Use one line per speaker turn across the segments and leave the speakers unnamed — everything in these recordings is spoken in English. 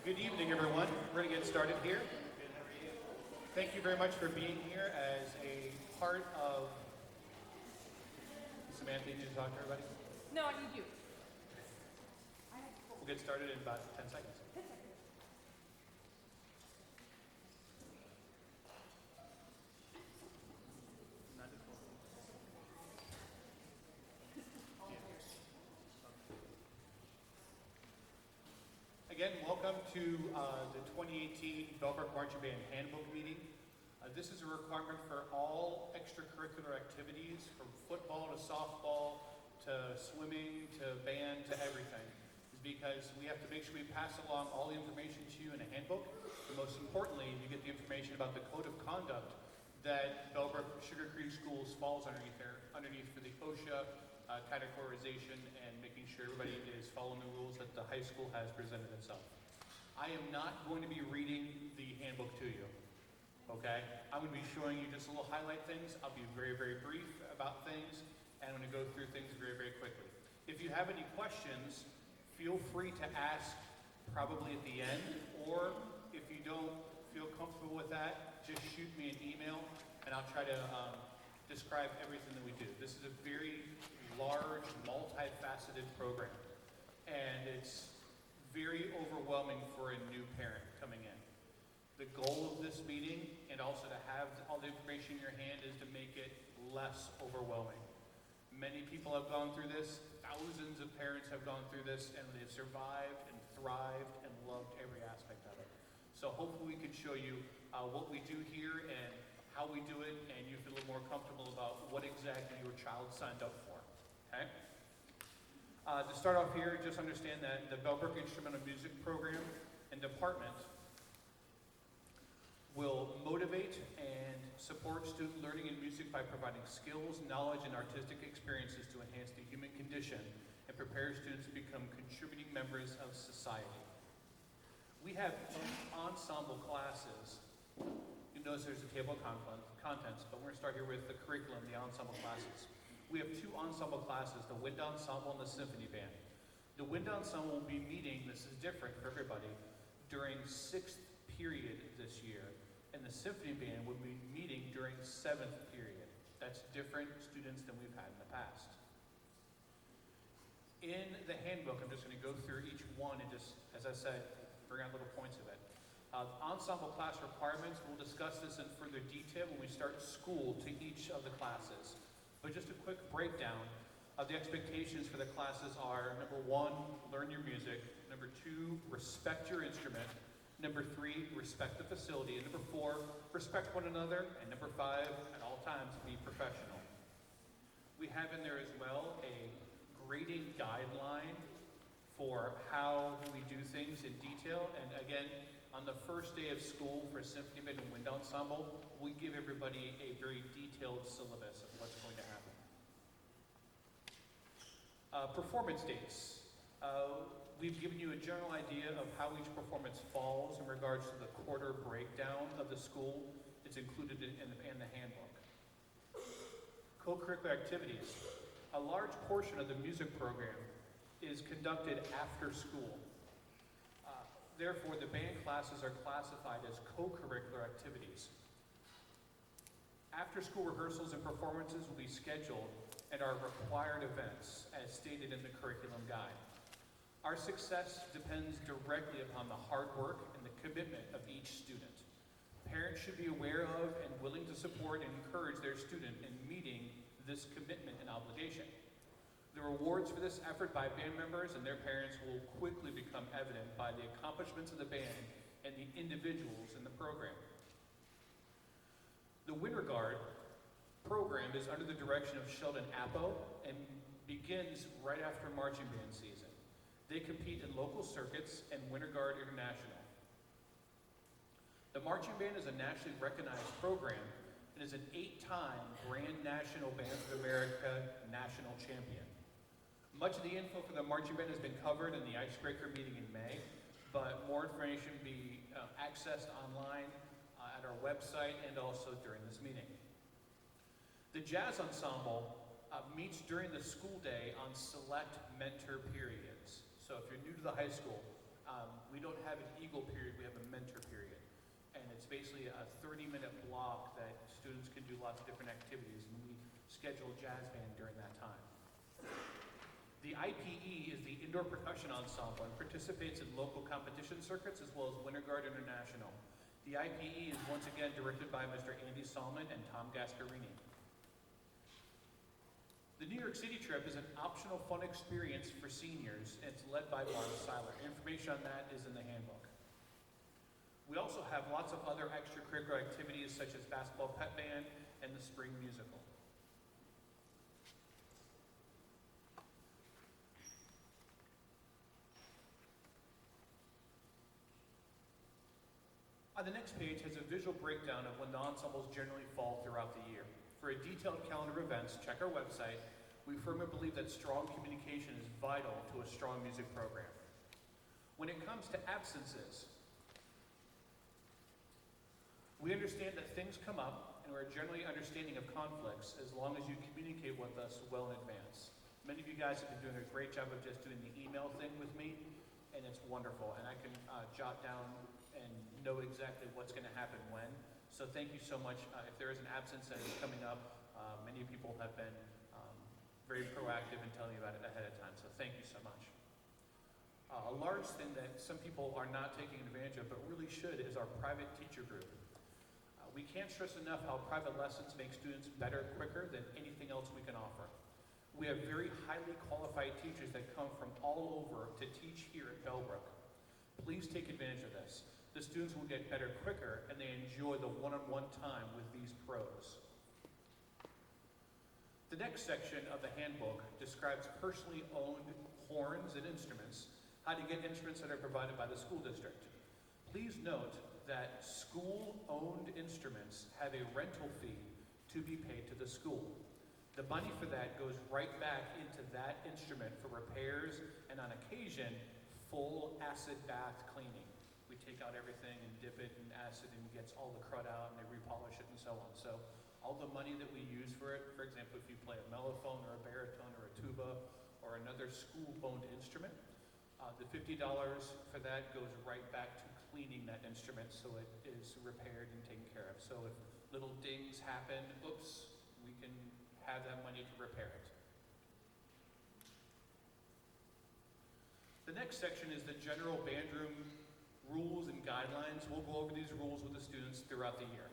Good evening, everyone. We're going to get started here. Thank you very much for being here as a part of... Samantha, you need to talk to everybody?
No, I need you.
We'll get started in about 10 seconds. Again, welcome to the 2018 Bellbrook Marching Band Handbook meeting. This is a requirement for all extracurricular activities, from football to softball to swimming to band to everything, is because we have to make sure we pass along all the information to you in a handbook. And most importantly, you get the information about the code of conduct that Bellbrook Sugar Creek Schools falls underneath for the OSHA categorization and making sure everybody is following the rules that the high school has presented itself. I am not going to be reading the handbook to you, okay? I'm going to be showing you just a little highlight things. I'll be very, very brief about things, and I'm going to go through things very, very quickly. If you have any questions, feel free to ask probably at the end, or if you don't feel comfortable with that, just shoot me an email, and I'll try to describe everything that we do. This is a very large, multifaceted program, and it's very overwhelming for a new parent coming in. The goal of this meeting, and also to have all the information in your hand, is to make it less overwhelming. Many people have gone through this, thousands of parents have gone through this, and they've survived and thrived and loved every aspect of it. So hopefully we can show you what we do here and how we do it, and you feel a little more comfortable about what exactly your child signed up for. Okay? To start off here, just understand that the Bellbrook Instrumental Music Program and Department will motivate and support student learning in music by providing skills, knowledge, and artistic experiences to enhance the human condition and prepare students to become contributing members of society. We have ensemble classes. You notice there's a table of contents, but we're going to start here with the curriculum, the ensemble classes. We have two ensemble classes, the wind ensemble and the symphony band. The wind ensemble will be meeting, this is different for everybody, during 6th period this year, and the symphony band will be meeting during 7th period. That's different students than we've had in the past. In the handbook, I'm just going to go through each one and just, as I said, bring out little points of it. Ensemble class requirements, we'll discuss this in further detail when we start school to each of the classes. But just a quick breakdown of the expectations for the classes are: number 1, learn your music; number 2, respect your instrument; number 3, respect the facility; and number 4, respect one another; and number 5, at all times, be professional. We have in there as well a grading guideline for how we do things in detail. And again, on the first day of school for Symphony Band and Wind Ensemble, we give everybody a very detailed syllabus of what's going to happen. Performance dates. We've given you a general idea of how each performance falls in regards to the quarter breakdown of the school. It's included in the handbook. Co-curricular activities. A large portion of the music program is conducted after school. Therefore, the band classes are classified as co-curricular activities. After-school rehearsals and performances will be scheduled and are required events, as stated in the curriculum guide. Our success depends directly upon the hard work and the commitment of each student. Parents should be aware of and willing to support and encourage their student in meeting this commitment and obligation. The rewards for this effort by band members and their parents will quickly become evident by the accomplishments of the band and the individuals in the program. The Winter Guard program is under the direction of Sheldon Appo and begins right after marching band season. They compete in local circuits and Winter Guard International. The marching band is a nationally recognized program and is an 8-time Grand National Bands of America national champion. Much of the info for the marching band has been covered in the icebreaker meeting in May, but more information will be accessed online at our website and also during this meeting. The jazz ensemble meets during the school day on select mentor periods. So if you're new to the high school, We don't have an Eagle period, we have a mentor period. And it's basically a 30-minute block that students can do lots of different activities, and we schedule jazz band during that time. The IPE is the Indoor Percussion Ensemble and participates in local competition circuits as well as Winter Guard International. The IPE is once again directed by Mr. Andy Salmon and Tom Gasparini. The New York City trip is an optional fun experience for seniors, and it's led by Mark Seiler. Information on that is in the handbook. We also have lots of other extracurricular activities such as basketball pep band and the spring musical. On the next page has a visual breakdown of when the ensembles generally fall throughout the year. For a detailed calendar of events, check our website. We firmly believe that strong communication is vital to a strong music program. When it comes to absences, we understand that things come up and we're generally understanding of conflicts as long as you communicate with us well in advance. Many of you guys have been doing a great job of just doing the email thing with me, and it's wonderful. And I can jot down and know exactly what's going to happen when. So thank you so much. If there is an absence that is coming up, many people have been very proactive in telling you about it ahead of time. So thank you so much. A large thing that some people are not taking advantage of, but really should, is our private teacher group. We can't stress enough how private lessons make students better quicker than anything else we can offer. We have very highly qualified teachers that come from all over to teach here at Bellbrook. Please take advantage of this. The students will get better quicker and they enjoy the one-on-one time with these pros. The next section of the handbook describes personally owned horns and instruments, how to get instruments that are provided by the school district. Please note that school-owned instruments have a rental fee to be paid to the school. The money for that goes right back into that instrument for repairs and on occasion, full acid bath cleaning. We take out everything and dip it in acid and it gets all the crud out and they repolish it and so on. So all the money that we use for it, for example, if you play a mellophone or a baritone or a tuba or another school-owned instrument, the $50 for that goes right back to cleaning that instrument so it is repaired and taken care of. So if little dings happen, oops, we can have that money to repair it. The next section is the general band room rules and guidelines. We'll go over these rules with the students throughout the year.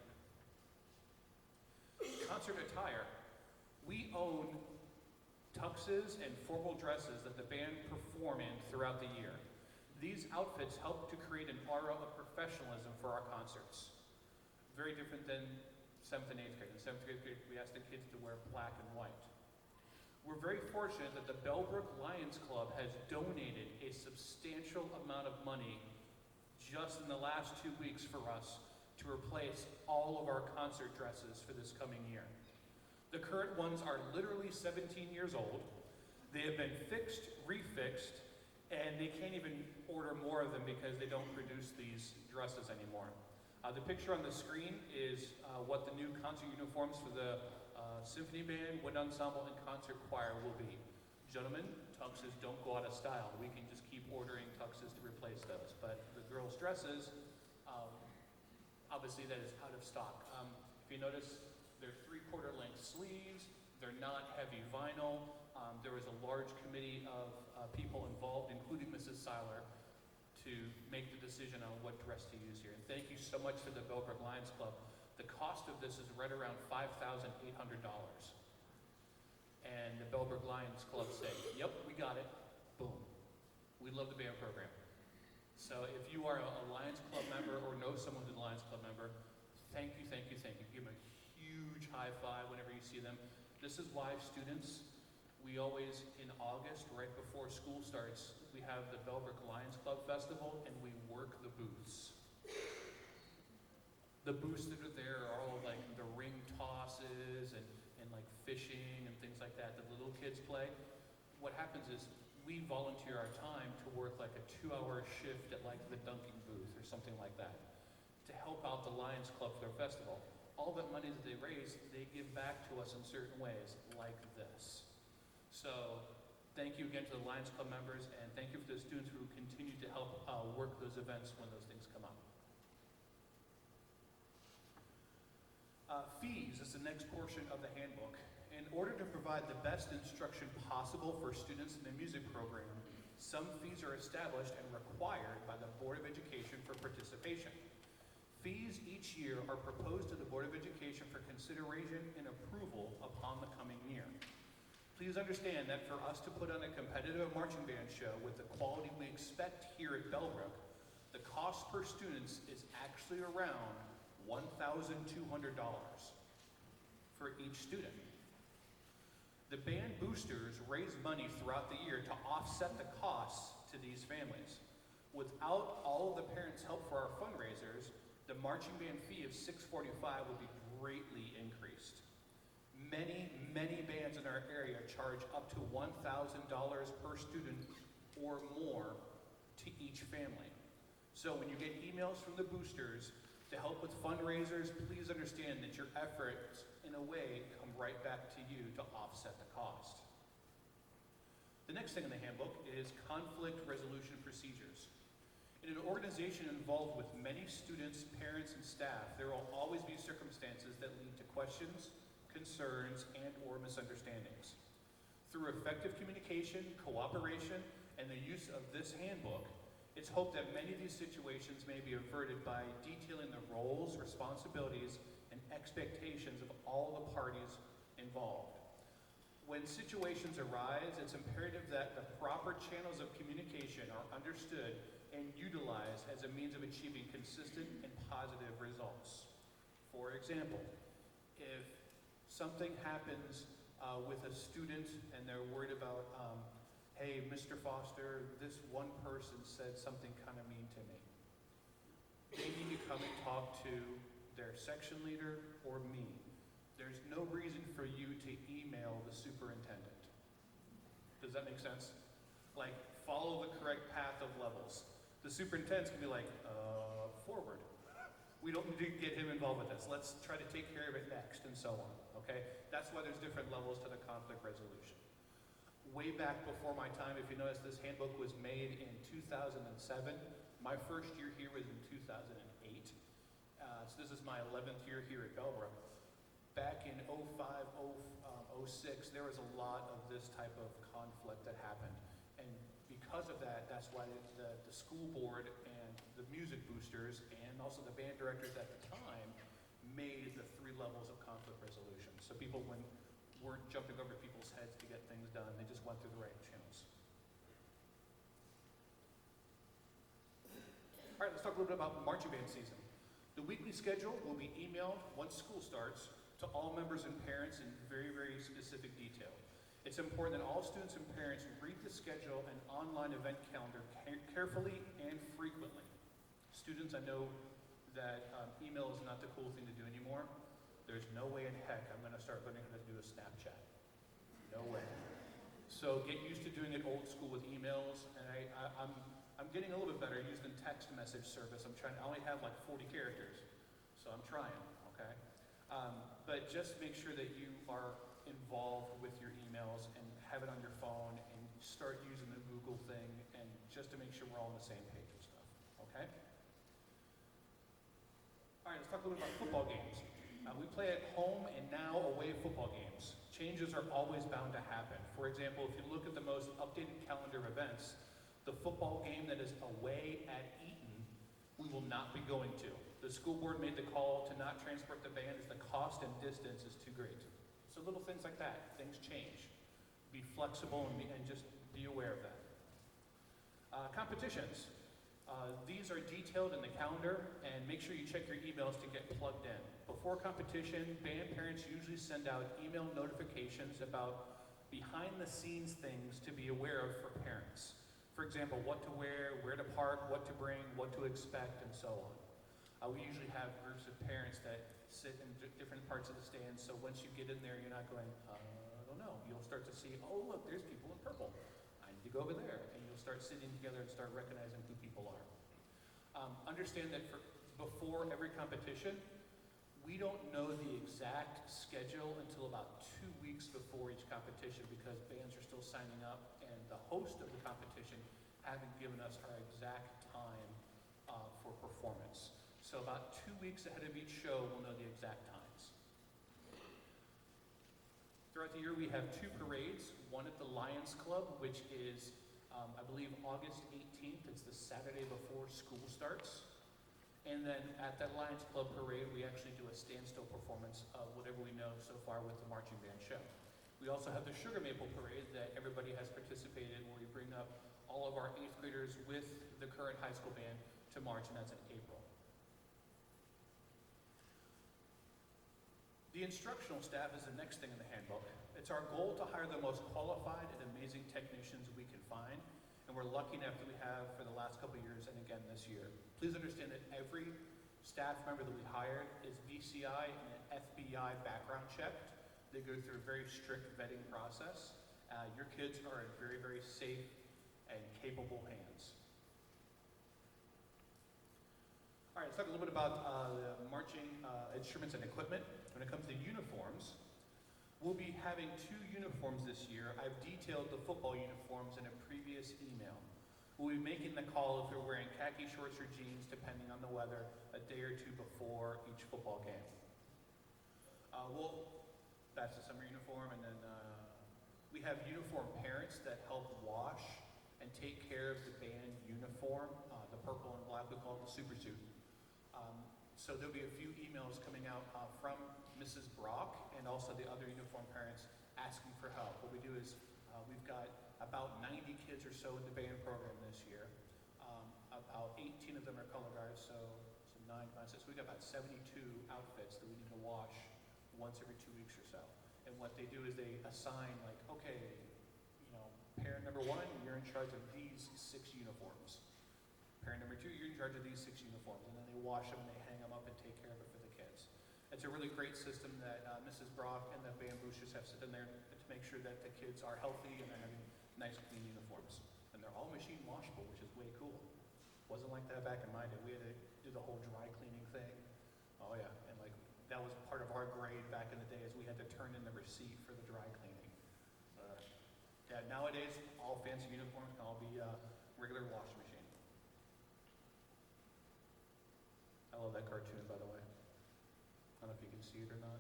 Concert attire. We own tuxes and formal dresses that the band perform in throughout the year. These outfits help to create an aura of professionalism for our concerts. Very different than 7th and 8th grade. In 7th and 8th grade, we ask the kids to wear black and white. We're very fortunate that the Bellbrook Lions Club has donated a substantial amount of money just in the last 2 weeks for us to replace all of our concert dresses for this coming year. The current ones are literally 17 years old. They have been fixed, refixed, and they can't even order more of them because they don't produce these dresses anymore. The picture on the screen is what the new concert uniforms for the symphony band, wind ensemble, and concert choir will be. Gentlemen, tuxes don't go out of style. We can just keep ordering tuxes to replace those. But the girls' dresses, obviously that is out of stock. If you notice, they're 3/4 length sleeves. They're not heavy vinyl. There was a large committee of people involved, including Mrs. Seiler, to make the decision on what dress to use here. And thank you so much to the Bellbrook Lions Club. The cost of this is right around $5,800. And the Bellbrook Lions Club said, yep, we got it. Boom. We love the band program. So if you are a Lions Club member or know someone who's a Lions Club member, thank you, thank you, thank you. Give them a huge high five whenever you see them. This is why students, we always, in August, right before school starts, we have the Bellbrook Lions Club Festival, and we work the booths. The booths that are there are all like the ring tosses and like fishing and things like that the little kids play. What happens is we volunteer our time to work like a 2-hour shift at like the dunking booth or something like that to help out the Lions Club for their festival. All that money that they raise, they give back to us in certain ways, like this. So thank you again to the Lions Club members, and thank you for the students who continue to help work those events when those things come up. Fees is the next portion of the handbook. In order to provide the best instruction possible for students in the music program, some fees are established and required by the Board of Education for participation. Fees each year are proposed to the Board of Education for consideration and approval upon the coming year. Please understand that for us to put on a competitive marching band show with the quality we expect here at Bellbrook, the cost per student is actually around $1,200 for each student. The band boosters raise money throughout the year to offset the costs to these families. Without all of the parents' help for our fundraisers, the marching band fee of $645 would be greatly increased. Many bands in our area charge up to $1,000 per student or more to each family. So when you get emails from the boosters to help with fundraisers, please understand that your efforts, in a way, come right back to you to offset the cost. The next thing in the handbook is conflict resolution procedures. In an organization involved with many students, parents, and staff, there will always be circumstances that lead to questions, concerns, and/or misunderstandings. Through effective communication, cooperation, and the use of this handbook, it's hoped that many of these situations may be averted by detailing the roles, responsibilities, and expectations of all the parties involved. When situations arise, it's imperative that the proper channels of communication are understood and utilized as a means of achieving consistent and positive results. For example, if something happens with a student and they're worried about hey, Mr. Foster, this one person said something kind of mean to me. They need to come and talk to their section leader or me. There's no reason for you to email the superintendent. Does that make sense? Like, follow the correct path of levels. The superintendent's gonna be like, forward. We don't need to get him involved with this. Let's try to take care of it next, and so on, okay? That's why there's different levels to the conflict resolution. Way back before my time, if you notice, this handbook was made in 2007. My first year here was in 2008. So this is my 11th year here at Bellbrook. Back in 05, 06, there was a lot of this type of conflict that happened. And because of that, that's why the school board and the music boosters and also the band directors at the time made the 3 levels of conflict resolution. So people weren't jumping over people's heads to get things done. They just went through the right channels. All right, let's talk a little bit about marching band season. The weekly schedule will be emailed once school starts to all members and parents in very specific detail. It's important that all students and parents read the schedule and online event calendar carefully and frequently. Students, I know that email is not the cool thing to do anymore. There's no way in heck I'm gonna start learning how to do a Snapchat. No way. So get used to doing it old school with emails, and I'm getting a little bit better using text message service. I only have like 40 characters, so I'm trying, okay? But just make sure that you are involved with your emails and have it on your phone and start using the Google thing, and just to make sure we're all on the same page and stuff, okay? All right, let's talk a little bit about football games. We play at home and now away football games. Changes are always bound to happen. For example, if you look at the most updated calendar of events, the football game that is away at Eaton, we will not be going to. The school board made the call to not transport the band as the cost and distance is too great. So little things like that, things change. Be flexible and just be aware of that. Competitions. These are detailed in the calendar, and make sure you check your emails to get plugged in. Before competition, band parents usually send out email notifications about behind-the-scenes things to be aware of for parents. For example, what to wear, where to park, what to bring, what to expect, and so on. We usually have groups of parents that sit in different parts of the stand, so once you get in there, you're not going, I don't know. You'll start to see, oh, look, there's people in purple. I need to go over there. And you'll start sitting together and start recognizing who people are. Understand that before every competition, we don't know the exact schedule until about 2 weeks before each competition, because bands are still signing up, and the host of the competition haven't given us our exact time for performance. So about 2 weeks ahead of each show, we'll know the exact times. Throughout the year, we have 2 parades, one at the Lions Club, which is, I believe, August 18th. It's the Saturday before school starts. And then at that Lions Club parade, we actually do a standstill performance of whatever we know so far with the marching band show. We also have the Sugar Maple Parade that everybody has participated in, where we bring up all of our 8th graders with the current high school band to march, and that's in April. The instructional staff is the next thing in the handbook. It's our goal to hire the most qualified and amazing technicians we can find, and we're lucky enough that we have for the last couple of years and again this year. Please understand that every staff member that we hired is VCI and FBI background checked. They go through a very strict vetting process. Your kids are in very, very safe and capable hands. All right, let's talk a little bit about the marching instruments and equipment. When it comes to uniforms, we'll be having 2 uniforms this year. I've detailed the football uniforms in a previous email. We'll be making the call if they're wearing khaki shorts or jeans, depending on the weather, a day or 2 before each football game. That's the summer uniform, and then we have uniform parents that help wash and take care of the band uniform, the purple and black, we call it the super suit. So there'll be a few emails coming out from Mrs. Brock and also the other uniform parents asking for help. What we do is we've got about 90 kids or so in the band program this year. About 18 of them are color guards, so 9, 5, 6. We've got about 72 outfits that we need to wash once every 2 weeks or so. And what they do is they assign, like, okay, parent number 1, you're in charge of these 6 uniforms. Parent number 2, you're in charge of these 6 uniforms. And then they wash them and they hang them up and take care of it for the kids. It's a really great system that Mrs. Brock and the band boosters have set in there to make sure that the kids are healthy and they're having nice, clean uniforms. And they're all machine washable, which is way cool. Wasn't like that back in my day. We had to do the whole dry cleaning thing. Oh yeah, and that was part of our grade back in the day, is we had to turn in the receipt for the dry cleaning. Nowadays, all fancy uniforms can all be regular washing machine. I love that cartoon, by the way. I don't know if you can see it or not.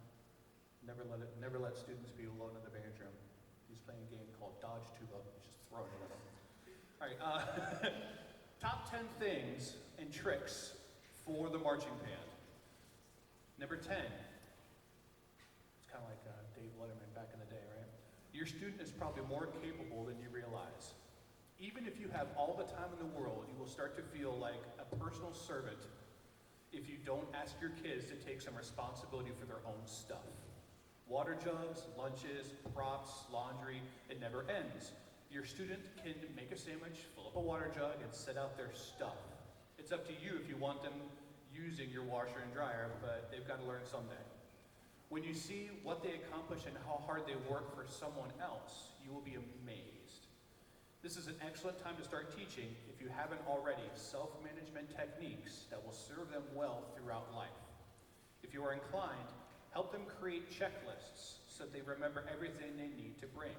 Never let students be alone in the band room. He's playing a game called Dodge Tuba. He's just throwing it at them. All right. Top 10 things and tricks for the marching band. Number 10. It's kind of like Dave Letterman back in the day, right? Your student is probably more capable than you realize. Even if you have all the time in the world, you will start to feel like a personal servant if you don't ask your kids to take some responsibility for their own stuff. Water jugs, lunches, props, laundry, it never ends. Your student can make a sandwich, fill up a water jug, and set out their stuff. It's up to you if you want them using your washer and dryer, but they've got to learn someday. When you see what they accomplish and how hard they work for someone else, you will be amazed. This is an excellent time to start teaching, if you haven't already, self-management techniques that will serve them well throughout life. If you are inclined, help them create checklists so that they remember everything they need to bring.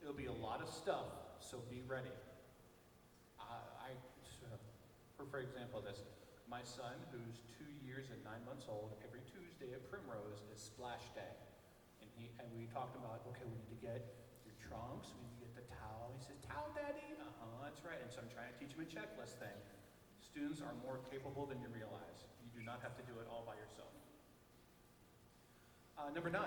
It'll be a lot of stuff, so be ready. For example, my son, who's 2 years and 9 months old, every Tuesday at Primrose is Splash Day. And we talked about, okay, we need to get your trunks, we need to get the towel. He says, towel, Daddy? That's right. And so I'm trying to teach him a checklist thing. Students are more capable than you realize. You do not have to do it all by yourself. Number 9,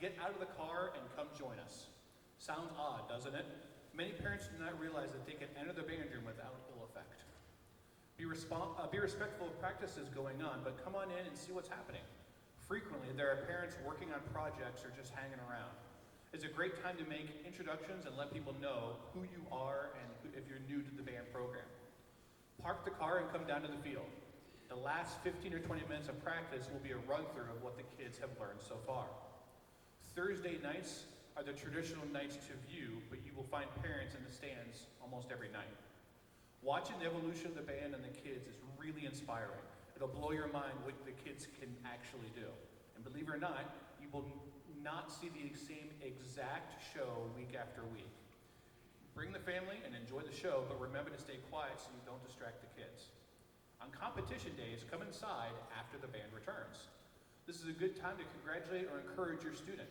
get out of the car and come join us. Sounds odd, doesn't it? Many parents do not realize that they can enter the band room without ill effect. Be respectful of practices going on, but come on in and see what's happening. Frequently, there are parents working on projects or just hanging around. It's a great time to make introductions and let people know who you are and if you're new to the band program. Park the car and come down to the field. The last 15 or 20 minutes of practice will be a run-through of what the kids have learned so far. Thursday nights are the traditional nights to view, but you will find parents in the stands almost every night. Watching the evolution of the band and the kids is really inspiring. It'll blow your mind what the kids can actually do. And believe it or not, you will not see the same exact show week after week. Bring the family and enjoy the show, but remember to stay quiet so you don't distract the kids. On competition days, come inside after the band returns. This is a good time to congratulate or encourage your student.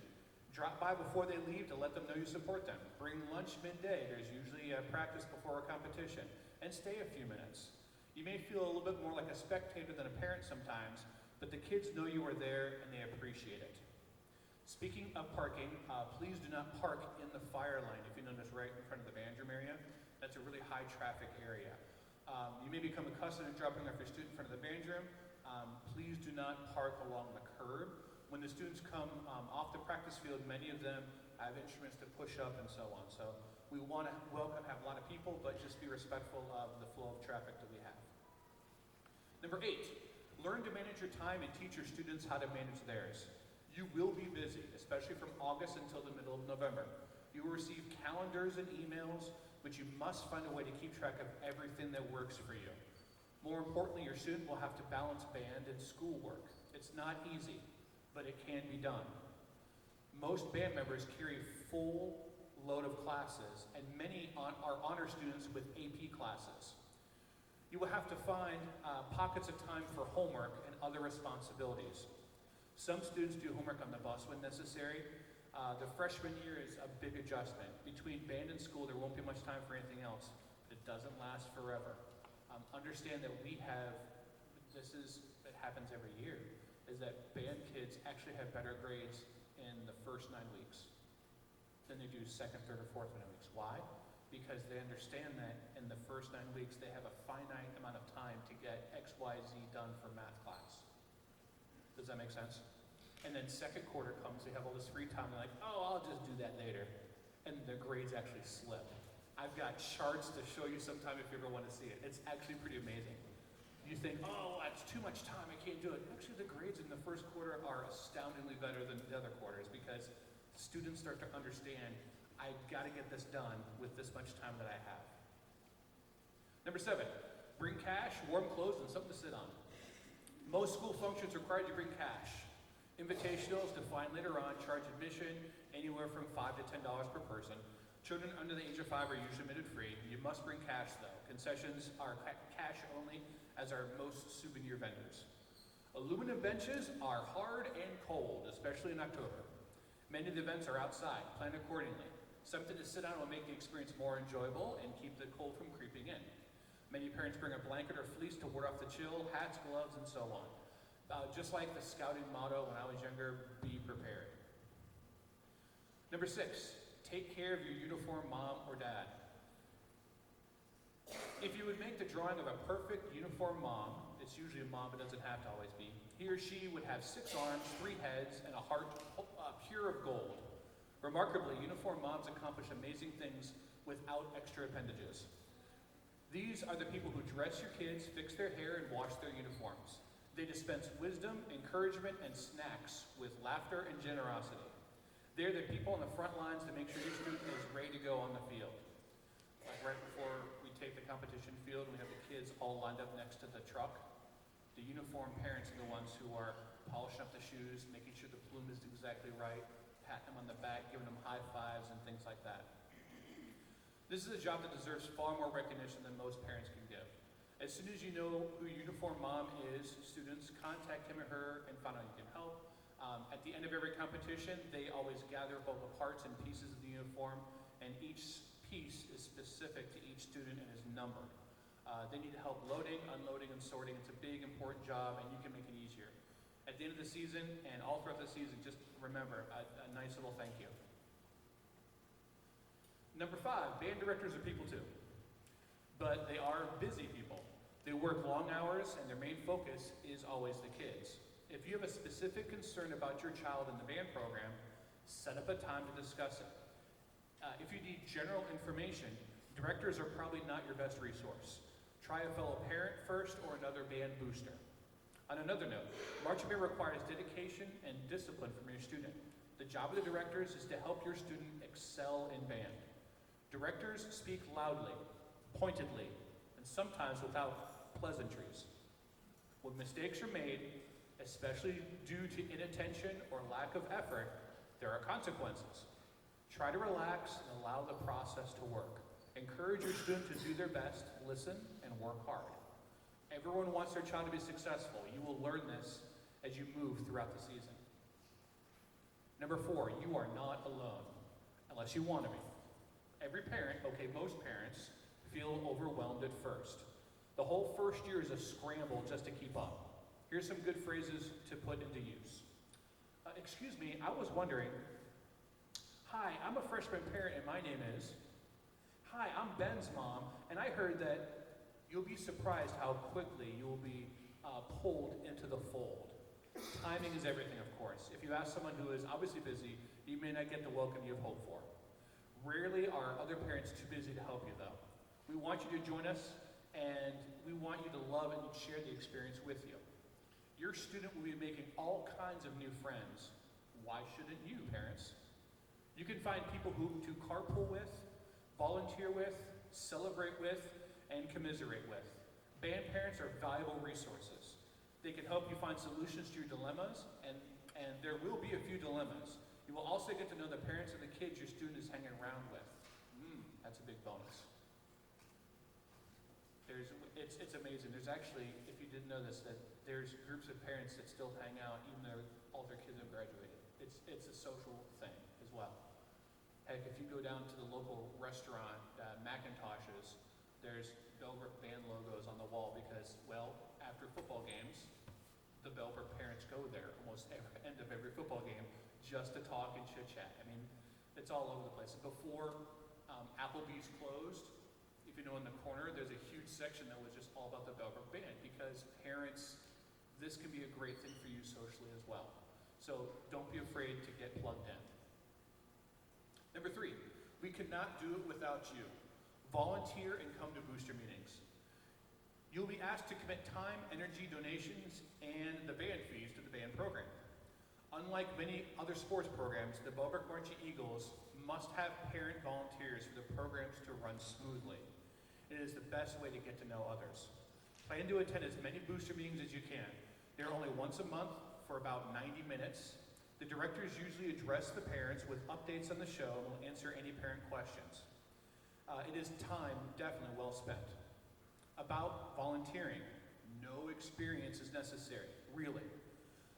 Drop by before they leave to let them know you support them. Bring lunch midday. There's usually a practice before a competition. And stay a few minutes. You may feel a little bit more like a spectator than a parent sometimes, but the kids know you are there and they appreciate it. Speaking of parking, please do not park in the fire line. If you notice right in front of the band room area, that's a really high traffic area. You may become accustomed to dropping off your student in front of the band room. Please do not park along the curb. When the students come off the practice field, many of them have instruments to push up and so on. So we want to have a lot of people, but just be respectful of the flow of traffic that we have. Number 8, learn to manage your time and teach your students how to manage theirs. You will be busy, especially from August until the middle of November. You will receive calendars and emails, but you must find a way to keep track of everything that works for you. More importantly, your student will have to balance band and schoolwork. It's not easy, but it can be done. Most band members carry full load of classes, and many are honor students with AP classes. You will have to find pockets of time for homework and other responsibilities. Some students do homework on the bus when necessary. The freshman year is a big adjustment. Between band and school, there won't be much time for anything else, but it doesn't last forever. Understand that it happens every year, is that band kids actually have better grades in the first 9 weeks than they do second, third, or fourth 9 weeks. Why? Because they understand that in the first 9 weeks, they have a finite amount of time to get X, Y, Z done for math class. Does that make sense? And then second quarter comes, they have all this free time, they're like, oh, I'll just do that later. And their grades actually slip. I've got charts to show you sometime if you ever want to see it. It's actually pretty amazing. You think, oh, that's too much time, I can't do it. Actually, the grades in the first quarter are astoundingly better than the other quarters because students start to understand, I've got to get this done with this much time that I have. Number 7, bring cash, warm clothes, and something to sit on. Most school functions require you to bring cash. Invitationals, defined later on, charge admission anywhere from $5 to $10 per person. Children under the age of 5 are usually admitted free. You must bring cash though. Concessions are cash only, as are most souvenir vendors. Aluminum benches are hard and cold, especially in October. Many of the events are outside. Plan accordingly. Something to sit on will make the experience more enjoyable and keep the cold from creeping in. Many parents bring a blanket or fleece to ward off the chill, hats, gloves, and so on. Just like the scouting motto when I was younger, be prepared. Number 6, take care of your uniform mom or dad. If you would make the drawing of a perfect uniform mom, it's usually a mom, but doesn't have to always be, he or she would have 6 arms, 3 heads, and a heart pure of gold. Remarkably, uniform moms accomplish amazing things without extra appendages. These are the people who dress your kids, fix their hair, and wash their uniforms. They dispense wisdom, encouragement, and snacks with laughter and generosity. They're the people on the front lines to make sure your student is ready to go on the field. Like right before we take the competition field, we have the kids all lined up next to the truck. The uniform parents are the ones who are polishing up the shoes, making sure the plume is exactly right, patting them on the back, giving them high fives and things like that. This is a job that deserves far more recognition than most parents can give. As soon as you know who your uniform mom is, students contact him or her and find out you can help. At the end of every competition, they always gather both the parts and pieces of the uniform, and each piece is specific to each student and is numbered. They need help loading, unloading, and sorting. It's a big, important job, and you can make it easier. At the end of the season and all throughout the season, just remember a nice little thank you. Number 5, band directors are people too, but they are busy people. They work long hours, and their main focus is always the kids. If you have a specific concern about your child in the band program, set up a time to discuss it. If you need general information, directors are probably not your best resource. Try a fellow parent first or another band booster. On another note, marching band requires dedication and discipline from your student. The job of the directors is to help your student excel in band. Directors speak loudly, pointedly, and sometimes without pleasantries. When mistakes are made, especially due to inattention or lack of effort, there are consequences. Try to relax and allow the process to work. Encourage your student to do their best, listen, and work hard. Everyone wants their child to be successful. You will learn this as you move throughout the season. Number 4, you are not alone, unless you want to be. Every parent, okay, most parents, feel overwhelmed at first. The whole first year is a scramble just to keep up. Here's some good phrases to put into use. Excuse me, I was wondering, hi, I'm a freshman parent and my name is. Hi, I'm Ben's mom, and I heard that you'll be surprised how quickly you will be pulled into the fold. Timing is everything, of course. If you ask someone who is obviously busy, you may not get the welcome you've hoped for. Rarely are other parents too busy to help you, though. We want you to join us, and we want you to love and share the experience with you. Your student will be making all kinds of new friends. Why shouldn't you, parents? You can find people who to carpool with, volunteer with, celebrate with, and commiserate with. Band parents are valuable resources. They can help you find solutions to your dilemmas, and there will be a few dilemmas. You will also get to know the parents and the kids your student is hanging around with. That's a big bonus. It's amazing. There's actually, if you didn't know this, that there's groups of parents that still hang out even though all their kids have graduated. It's a social thing as well. Heck, if you go down to the local restaurant, Macintosh's, there's Bellbrook band logos on the wall because, well, after football games, the Bellbrook parents go there almost every end of every football game just to talk and chit-chat. I mean, it's all over the place. Before Applebee's closed, if you know, in the corner, there's a huge section that was just all about the Bellbrook band because parents, this can be a great thing for you socially as well. So don't be afraid to get plugged in. Number 3, we cannot do it without you. Volunteer and come to booster meetings. You'll be asked to commit time, energy, donations, and the band fees to the band program. Unlike many other sports programs, the Bellbrook Marching Eagles must have parent volunteers for the programs to run smoothly. It is the best way to get to know others. Plan to attend as many booster meetings as you can. They're only once a month for about 90 minutes. The directors usually address the parents with updates on the show and will answer any parent questions. It is time definitely well spent. About volunteering, no experience is necessary, really.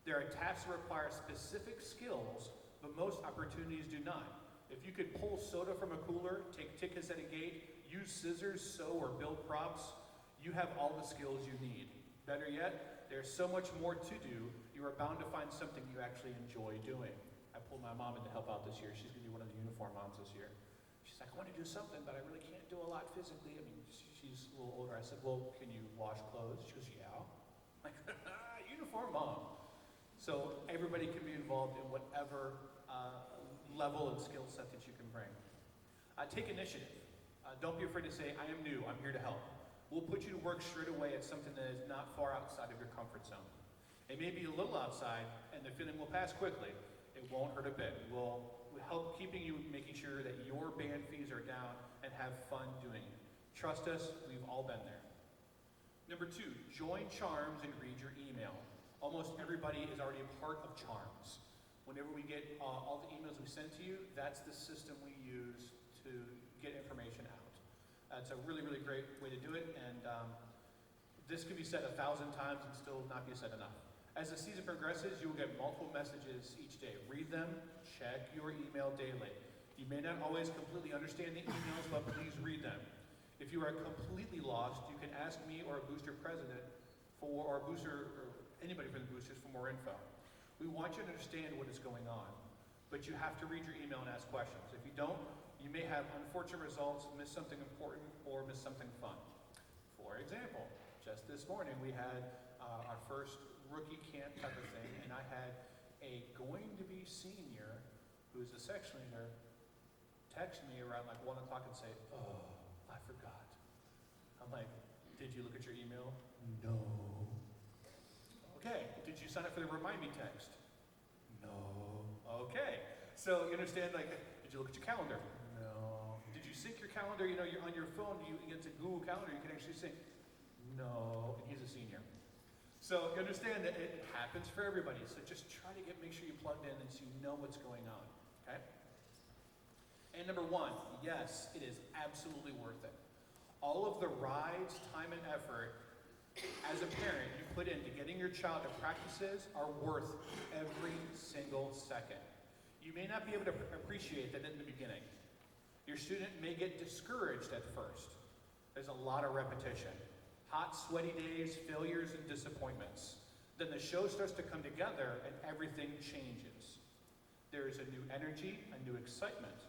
There are tasks that require specific skills, but most opportunities do not. If you could pull soda from a cooler, take tickets at a gate, use scissors, sew, or build props, you have all the skills you need. Better yet, there's so much more to do, you are bound to find something you actually enjoy doing. I pulled my mom in to help out this year. She's going to be one of the uniform moms this year. She's like, I want to do something, but I really can't do a lot physically. I mean, she's a little older. I said, well, can you wash clothes? She goes, yeah. I'm like, uniform mom. So everybody can be involved in whatever level and skill set that you can bring. Take initiative. Don't be afraid to say, I am new, I'm here to help. We'll put you to work straight away at something that is not far outside of your comfort zone. It may be a little outside, and the feeling will pass quickly. It won't hurt a bit. We'll help keeping you, making sure that your band fees are down and have fun doing it. Trust us, we've all been there. Number 2, join Charms and read your email. Almost everybody is already a part of Charms. Whenever we get all the emails we send to you, that's the system we use to get information out. It's a really, really great way to do it, and this can be said 1,000 times and still not be said enough. As the season progresses, you will get multiple messages each day. Read them, check your email daily. You may not always completely understand the emails, but please read them. If you are completely lost, you can ask me or a booster president or anybody from the boosters for more info. We want you to understand what is going on, but you have to read your email and ask questions. If you don't, you may have unfortunate results, miss something important, or miss something fun. For example, just this morning we had our first rookie camp type of thing, and I had a going-to-be senior who's a section leader text me around like 1 o'clock and say, oh, I forgot. I'm like, did you look at your email? No. Okay, did you sign up for the remind me text? No. Okay, so you understand, like, did you look at your calendar? No. Did you sync your calendar? You know, you're on your phone, you get to Google Calendar, you can actually sync. No, and he's a senior. So you understand that it happens for everybody, so just try to make sure you plugged in and so you know what's going on, okay? And number 1, yes, it is absolutely worth it. All of the rides, time, and effort as a parent you put into getting your child to practices are worth every single second. You may not be able to appreciate that in the beginning. Your student may get discouraged at first. There's a lot of repetition. Hot, sweaty days, failures, and disappointments. Then the show starts to come together and everything changes. There is a new energy, a new excitement.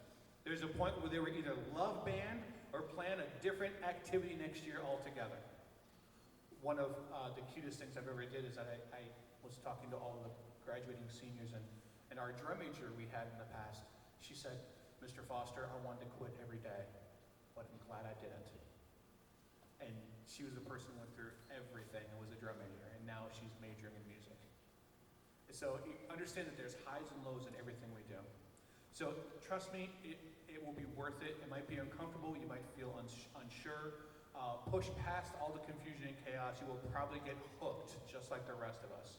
There's a point where they will either love band or plan a different activity next year altogether. One of the cutest things I've ever did is that I was talking to all of the graduating seniors, and our drum major we had in the past, she said, "Mr. Foster, I wanted to quit every day, but I'm glad I didn't." And she was the person who went through everything and was a drum major, and now she's majoring in music. So you understand that there's highs and lows in everything we do. So trust me, it will be worth it. It might be uncomfortable. You might feel unsure. Push past all the confusion and chaos. You will probably get hooked just like the rest of us.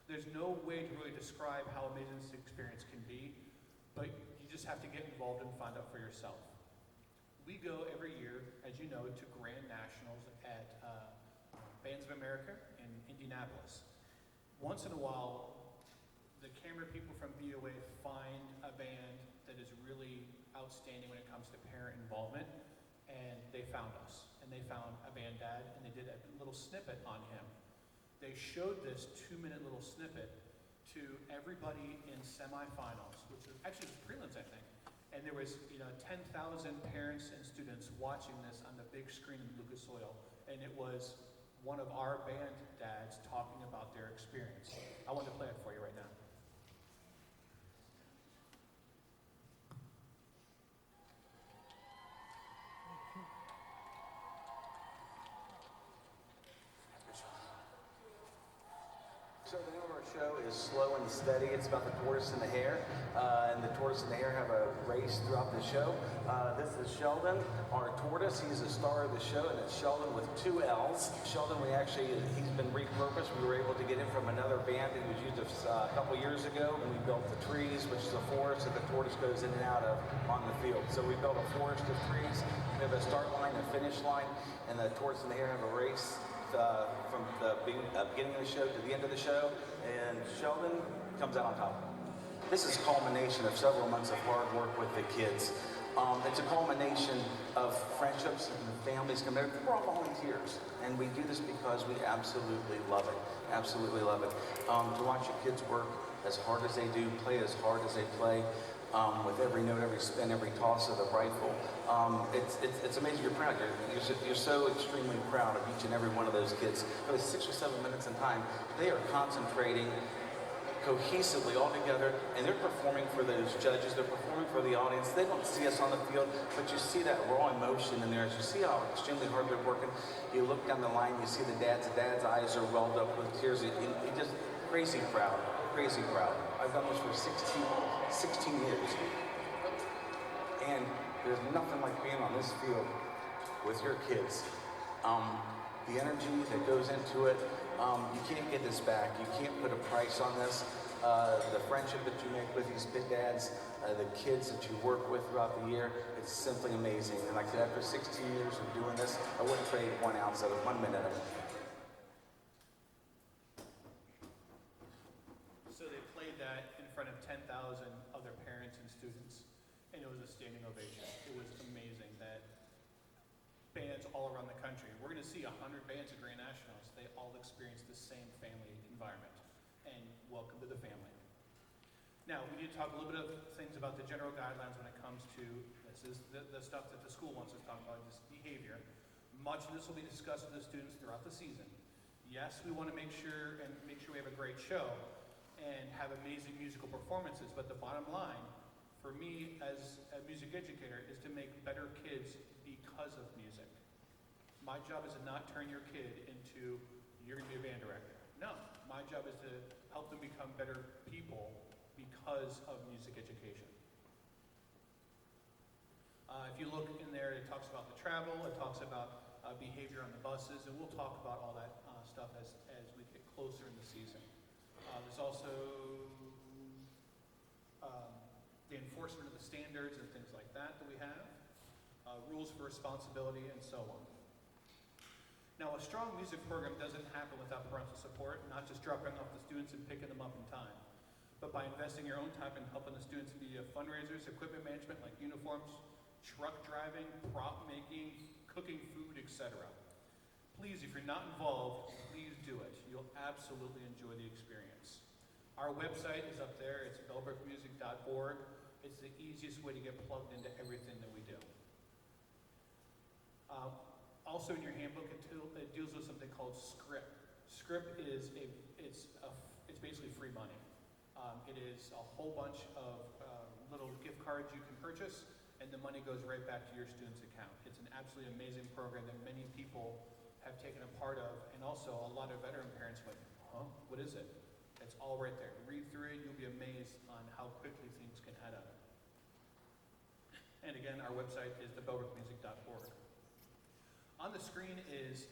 There's no way to really describe how amazing this experience can be, but you just have to get involved and find out for yourself. We go every year, as you know, to Grand Nationals at Bands of America in Indianapolis. Once in a while, the camera people from BOA find a band that is really outstanding when it comes to parent involvement, and they found us. And they found a band dad, and they did a little snippet on him. They showed this 2-minute little snippet to everybody in semifinals, which was actually the prelims, I think. And there was 10,000 parents and students watching this on the big screen in Lucas Oil, and it was one of our band dads talking about their experience. I want to play it for you right now.
So the name of our show is Slow and Steady. It's about the tortoise and the hare. And the tortoise and the hare have a race throughout the show. This is Sheldon, our tortoise. He's the star of the show, and it's Sheldon with 2 L's. Sheldon, he's been repurposed. We were able to get him from another band that was used a couple years ago, and we built the trees, which is a forest that the tortoise goes in and out of on the field. So we built a forest of trees. We have a start line, a finish line, and the tortoise and the hare have a race from the beginning of the show to the end of the show, and Sheldon comes out on top. This is a culmination of several months of hard work with the kids. It's a culmination of friendships and families coming together. We're all volunteers, and we do this because we absolutely love it. Absolutely love it. To watch your kids work as hard as they do, play as hard as they play, with every note, every spin, every toss of the rifle. It's amazing. You're proud. You're so extremely proud of each and every one of those kids. For the 6 or 7 minutes in time, they are concentrating cohesively all together, and they're performing for those judges. They're performing for the audience. They don't see us on the field, but you see that raw emotion in there. As you see how extremely hard they're working, you look down the line, you see the dad's eyes are welled up with tears. He just crazy proud. Crazy proud. I've done this for 16 years. And there's nothing like being on this field with your kids. The energy that goes into it, you can't get this back. You can't put a price on this. The friendship that you make with these big dads, the kids that you work with throughout the year, it's simply amazing. And like I said, after 16 years of doing this, I wouldn't trade 1 ounce of it, 1 minute of it.
So they played that in front of 10,000 other parents and students, and it was a standing ovation. It was amazing that bands all around the country, we're going to see 100 bands at Grand Nationals, they all experience the same family environment. And welcome to the family. Now, we need to talk a little bit of things about the general guidelines when it comes to, this is the stuff that the school wants us to talk about, this behavior. Much of this will be discussed with the students throughout the season. Yes, we want to make sure we have a great show and have amazing musical performances, but the bottom line, for me as a music educator, is to make better kids because of music. My job is to not turn your kid into, you're going to be a band director. No, my job is to help them become better people because of music education. If you look in there, it talks about the travel, it talks about behavior on the buses, and we'll talk about all that stuff as we get closer in the season. There's also the enforcement of the standards and things like that we have, rules for responsibility, and so on. Now, a strong music program doesn't happen without parental support, not just dropping off the students and picking them up in time, but by investing your own time in helping the students via fundraisers, equipment management like uniforms, truck driving, prop making, cooking food, etc. Please, if you're not involved, please do it. You'll absolutely enjoy the experience. Our website is up there. It's bellbrookmusic.org. It's the easiest way to get plugged into everything that we do. Also in your handbook, it deals with something called Script. Script is it's basically free money. It is a whole bunch of little gift cards you can purchase, and the money goes right back to your student's account. It's an absolutely amazing program that many people have taken a part of, and also a lot of veteran parents went, huh, what is it? It's all right there. Read through it, you'll be amazed on how quickly things can add up. And again, our website is thebellbrookmusic.org. On the screen is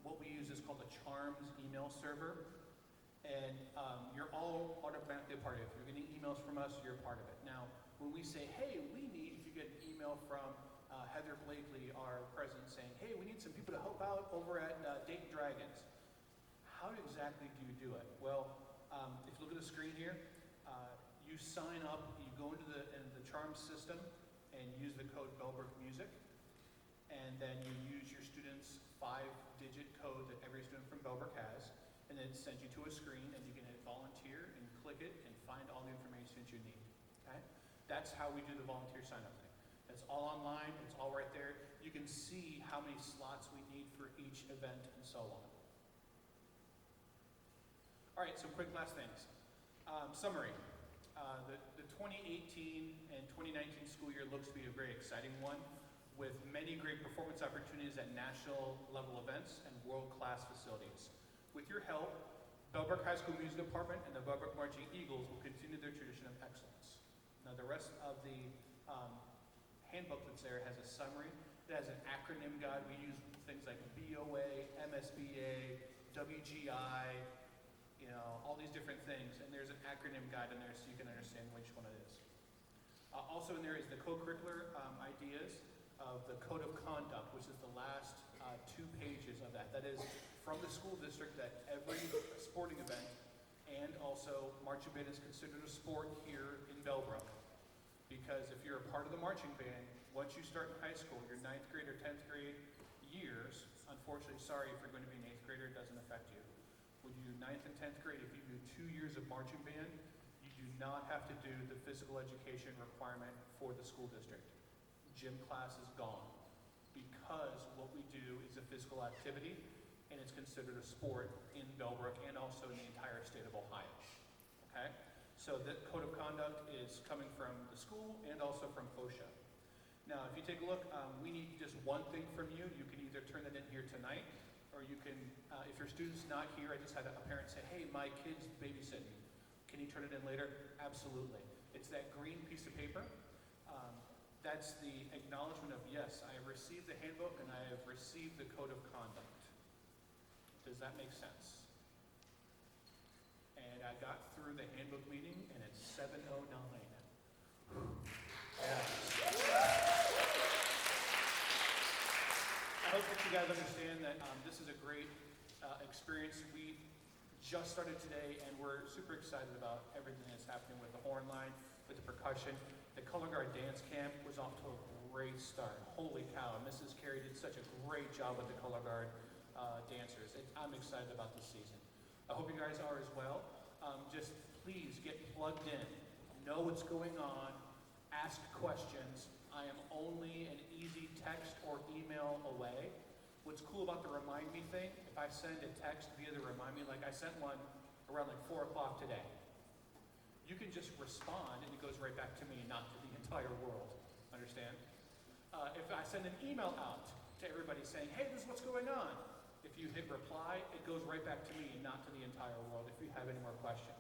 what we use is called the Charms email server. And you're all automatically a part of it. If you're getting emails from us, you're a part of it. Now, when we say, hey, we need, if you get an email from Heather Blakely, our president, saying, hey, we need some people to help out over at Dayton Dragons. How exactly do you do it? Well, if you look at the screen here, you sign up, you go into the Charms system and use the code Bellbrook Music. And then you use your student's 5-digit code that every student from Bellbrook has, and then it sends you to a screen, and you can hit volunteer and click it and find all the information that you need. Okay? That's how we do the volunteer sign-up thing. It's all online. It's all right there. You can see how many slots we need for each event and so on. All right, some quick last things. Summary. The 2018 and 2019 school year looks to be a very exciting one, with many great performance opportunities at national level events and world-class facilities. With your help, Bellbrook High School Music Department and the Bellbrook Marching Eagles will continue their tradition of excellence. Now, the rest of the handbook that's there has a summary. It has an acronym guide. We use things like BOA, MSBA, WGI, all these different things, and there's an acronym guide in there so you can understand which one it is. Also in there is the co-curricular ideas of the Code of Conduct, which is the last 2 pages of that. That is from the school district that every sporting event and also marching band is considered a sport here in Bellbrook. Because if you're a part of the marching band, once you start in high school, your 9th grade or 10th grade years, unfortunately, sorry if you're going to be an 8th grader, it doesn't affect you. When you do 9th and 10th grade, if you do 2 years of marching band, you do not have to do the physical education requirement for the school district. Gym class is gone because what we do is a physical activity and it's considered a sport in Bellbrook and also in the entire state of Ohio. Okay? So the Code of Conduct is coming from the school and also from OSHA. Now, if you take a look, we need just one thing from you. You can either turn it in here tonight, or you can, if your student's not here, I just had a parent say, hey, my kid's babysitting. Can you turn it in later? Absolutely. It's that green piece of paper. That's the acknowledgement of, yes, I have received the handbook and I have received the Code of Conduct. Does that make sense? And I got through the handbook meeting and it's 7:09. Yeah. I hope that you guys understand that this is a great experience. We just started today and we're super excited about everything that's happening with the horn line, with the percussion. The Color Guard dance camp was off to a great start. Holy cow, Mrs. Carey did such a great job with the Color Guard dancers. I'm excited about this season. I hope you guys are as well. Just please get plugged in. Know what's going on. Ask questions. I am only an easy text or email away. What's cool about the Remind Me thing, if I send a text via the Remind Me, like I sent one around like 4 o'clock today, you can just respond and it goes right back to me, not to the entire world. Understand? If I send an email out to everybody saying, hey, this is what's going on, if you hit reply, it goes right back to me, not to the entire world if you have any more questions.